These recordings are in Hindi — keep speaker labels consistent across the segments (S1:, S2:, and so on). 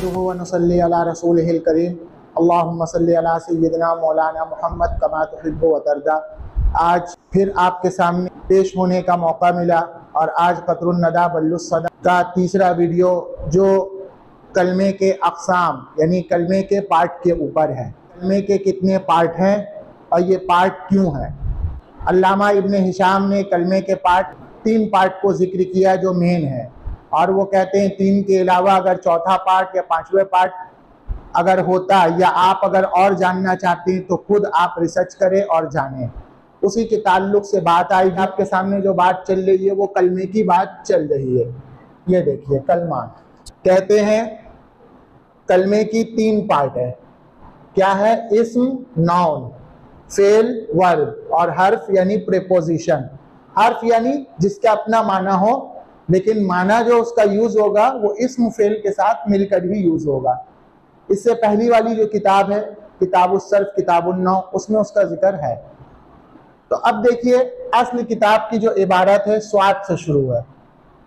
S1: नहमदुहु व नुसल्ली अला रसूलिहिल करीम अल्लाहुम्मा सल्ली अला सय्यिदिना मौलाना मुहम्मद कमा तुहिब्बु व तर्दा। आज फिर आपके सामने पेश होने का मौका मिला और आज क़त्रुन नदा बल्लुस सदा का तीसरा वीडियो जो कलमे के अक़साम यानी कलमे के पार्ट के ऊपर है। कलमे के कितने पार्ट हैं और ये पार्ट क्यों है। अल्लामा इब्न हिशाम ने कलमे के तीन पार्ट को जिक्र किया जो मेन है, और वो कहते हैं तीन के अलावा अगर चौथा पार्ट या पांचवें पार्ट अगर होता या आप अगर और जानना चाहते हैं तो खुद आप रिसर्च करें और जानें। उसी के ताल्लुक से बात आई। आपके सामने जो बात चल रही है वो कलमे की बात चल रही है। ये देखिए, कलमा कहते हैं कलमे की तीन पार्ट है। क्या है? इस्म, नाउन, फेल, वर्ब और हर्फ यानी प्रीपोजिशन। हर्फ यानी जिसका अपना माना हो, लेकिन माना जो उसका यूज होगा वो इस्म फेल के साथ मिलकर ही यूज होगा। इससे पहली वाली जो किताब है किताबुस सर्फ किताबुन नौ, उसमें उसका जिक्र है। तो अब देखिए, असली किताब की जो इबारत है स्वाद से शुरू है।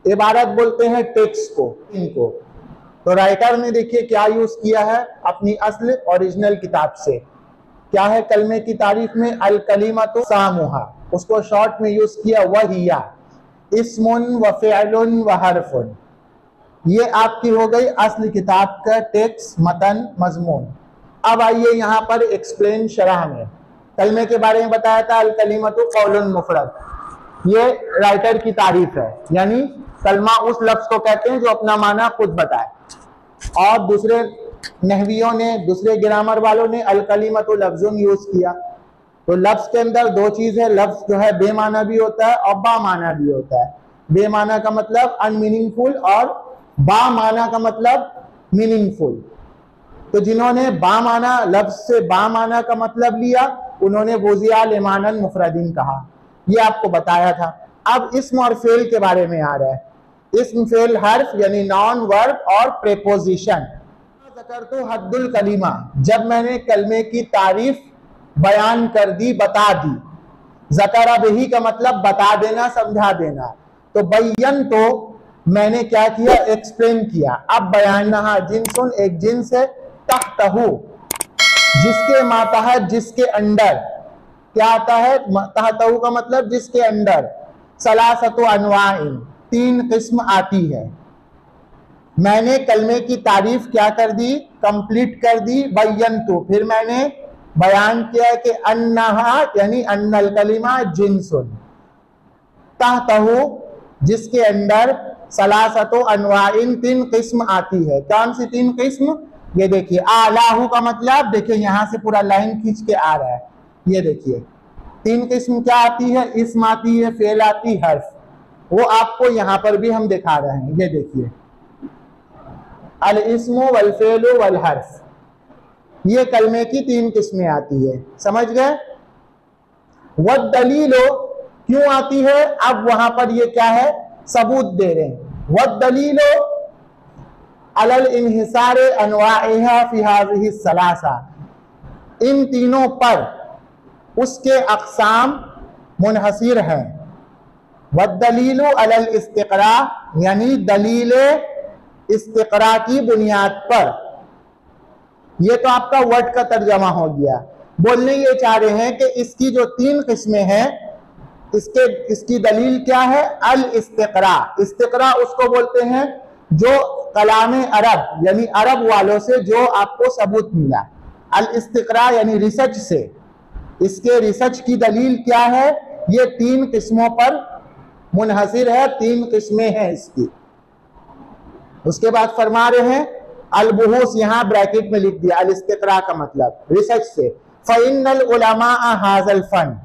S1: इबारत बोलते हैं टेक्स्ट को, इनको। तो राइटर ने देखिए क्या यूज किया है अपनी असल ओरिजिनल किताब से। क्या है कलमे की तारीफ में? अल कलिमतु सामुहा, उसको शॉर्ट में यूज किया वहिया इस्मुन व फ़िअलुन व हरफुन। ये आपकी हो गई असली किताब का टेक्स्ट, मतन, मजमून। अब आइए यहाँ पर एक्सप्लेन शरह में। कलमे के बारे में बताया था अल कलिमतु कौलुन मुफरद। ये राइटर की तारीफ है, यानी कलमा उस लफ्ज को कहते हैं जो अपना माना खुद बताए। और दूसरे नहवियों ने, दूसरे ग्रामर वालों ने अल कलिमतु लफ्जुन यूज किया। तो लफ्ज के अंदर दो चीज है, लफ्ज जो है बेमाना भी होता है और बामाना भी होता है। बेमाना का मतलब अनमीनिंगफुल और बामाना का मतलब मीनिंगफुल। तो जिन्होंने बामाना लफ्ज से बामाना का मतलब लिया उन्होंने वुज़िया लिमानन मुफरदिन कहा। ये आपको बताया था। अब इस्म और फेल के बारे में आ रहा है। इस्म, फेल, हर्फ यानी नाउन, वर्ब और प्रीपोजिशन। ज़करतु हद्दुल कलिमा, जब मैंने कलमे की तारीफ बयान कर दी, बता दी। ज़करा बिही का मतलब बता देना, समझा देना। तो बयन तो मैंने क्या किया? एक्सप्लेन किया। अब बयान नहा जिन्सुन, एक जिन्स है, तहतहु जिसके मातहत, जिसके अंडर। क्या आता है? तहतहु का मतलब जिसके अंडर। सलासतु अनवाइन, तीन किस्म आती है। मैंने कलमे की तारीफ क्या कर दी? कंप्लीट कर दी। बय्यन्तु, फिर मैंने बयान किया कि अन्नहा यानी अन्नल कलिमा जिन्सुन, तहतहु जिसके अंदर, सलासतो अनवाइन, तीन किस्म आती है। कौन सी तीन किस्म? ये देखिए, आलाहु का मतलब, देखिए यहां से पूरा लाइन खींच के आ रहा है। ये देखिए तीन किस्म क्या आती है? इस्म आती है, फेल आती, हर्फ। वो आपको यहां पर भी हम दिखा रहे हैं। ये देखिए, अल इस्मु वल फेलु वल हर्फ, ये कलमे की तीन किस्में आती है। समझ गए? वद दलीलो क्यों आती है? अब वहां पर ये क्या है? सबूत दे रहे हैं। वद दलीलो अलल इन्हिसारे अनवाइहा फी हाज़िही सलासा, इन तीनों पर उसके अक़साम मुनहसिर हैं। वद दलीलो अलल इस्तिक़रा, यानी दलील इस्तिक़रा की बुनियाद पर। ये तो आपका वर्ड का तर्जमा हो गया। बोलने ये चाह रहे हैं कि इसकी जो तीन किस्में हैं, इसकी दलील क्या है? अल इस्तिक़रा। इस्तिक़रा उसको बोलते हैं जो कलाम अरब यानी अरब वालों से जो आपको सबूत मिला। अल इस्तिक़रा यानी रिसर्च से। इसके रिसर्च की दलील क्या है? ये तीन किस्मों पर मुनहसिर है, तीन किस्में हैं इसकी। उसके बाद फरमा रहे हैं अल बुहूस, यहां ब्रैकेट में लिख दिया अल इस्तिक़रा का मतलब रिसर्च से। फ़इन्नल उलमा हाज़ल फ़न,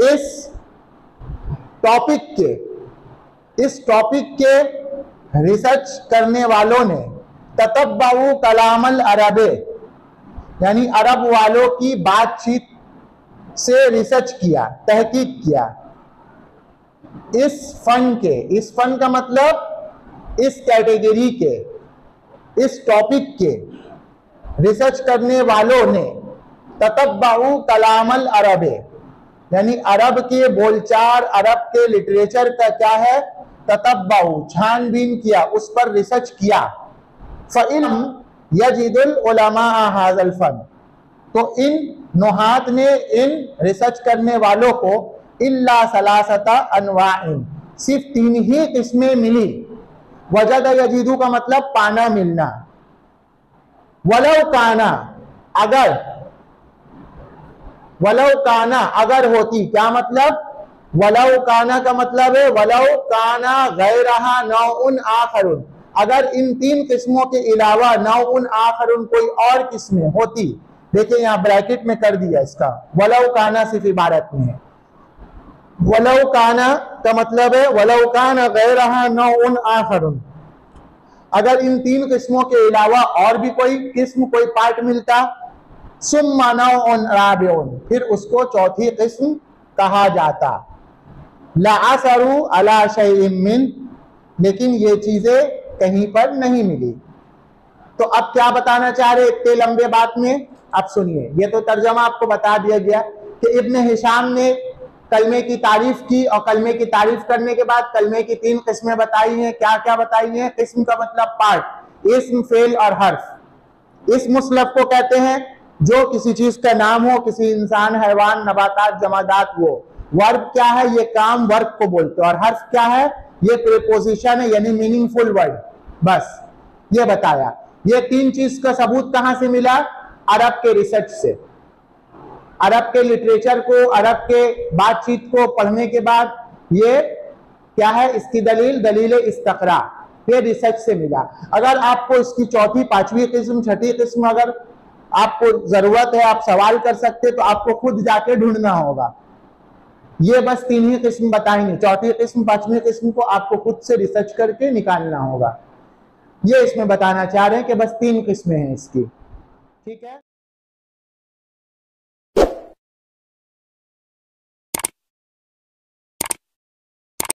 S1: इस टॉपिक के रिसर्च करने वालों ने ततब्बउ कलामल अरबे, यानी अरब वालों की बातचीत से रिसर्च किया, तहकीक किया। इस फन का मतलब इस कैटेगरी के, इस टॉपिक के रिसर्च करने वालों ने ततब्बउ कलामल अरबे, यानी अरब के बोलचाल, अरब के लिटरेचर का क्या है? ततब्बउ, छानबीन किया, उस पर रिसर्च किया। फ़इल्म यजिदुल उलमा हाज़ल फ़न, तो इन नुहात ने, इन रिसर्च करने वालों को इल्ला सलासता अनवाइन, सिर्फ 3 ही किस्में मिली। वजद यजीदु का मतलब पाना, मिलना। वलौ काना, अगर, वलौ काना अगर होती, क्या मतलब? वलौ काना का मतलब है वलौ काना गैरहा नौउन आखरुन, अगर इन 3 किस्मों के अलावा नौउन आखरुन कोई और किस्में होती। देखिए यहाँ ब्रैकेट में कर दिया इसका, वलौ काना सिर्फ इबारत में है। वलौ काना का मतलब है वलौ काना गैरहा नौउन आखरुन, अगर इन 3 किस्मों के अलावा और भी कोई किस्म, कोई पार्ट मिलता। सुम्मा नौउन राबिउन, फिर उसको चौथी किस्म कहा जाता। लाअसरु अला शैइन मिन, लेकिन ये चीजें कहीं पर नहीं मिली। तो अब क्या बताना चाह रहे इतने लंबे बात में? अब सुनिए, ये तो तर्जमा आपको बता दिया गया कि इब्न हिशाम ने कलमे की तारीफ की, और कलमे की तारीफ करने के बाद कलमे की 3 किस्में बताई हैं। क्या क्या बताई हैं? किस्म का मतलब पार्ट, इस्म, फेल और हर्फ। इस मुसलफ को कहते हैं जो किसी चीज का नाम हो, किसी इंसान, हैवान, नबातात, जमादात। वो वर्ब क्या है? ये काम वर्ब को बोलते हैं। और हर्फ क्या है? ये प्रीपोजिशन है, यानी मीनिंगफुल वर्ड। बस ये बताया। ये 3 चीज का सबूत कहां से मिला? अरब के रिसर्च से, अरब के लिटरेचर को, अरब के बातचीत को पढ़ने के बाद ये क्या है? इसकी दलील, दलील इस्तकरा, ये रिसर्च से मिला। अगर आपको इसकी चौथी, 5वीं किस्म, 6ठी किस्म अगर आपको जरूरत है, आप सवाल कर सकते, तो आपको खुद जाके ढूंढना होगा। ये बस 3 ही किस्म बताएंगे, चौथी किस्म, 5वीं किस्म को आपको खुद से रिसर्च करके निकालना होगा। ये इसमें बताना चाह रहे हैं कि बस 3 किस्में हैं इसकी। ठीक है।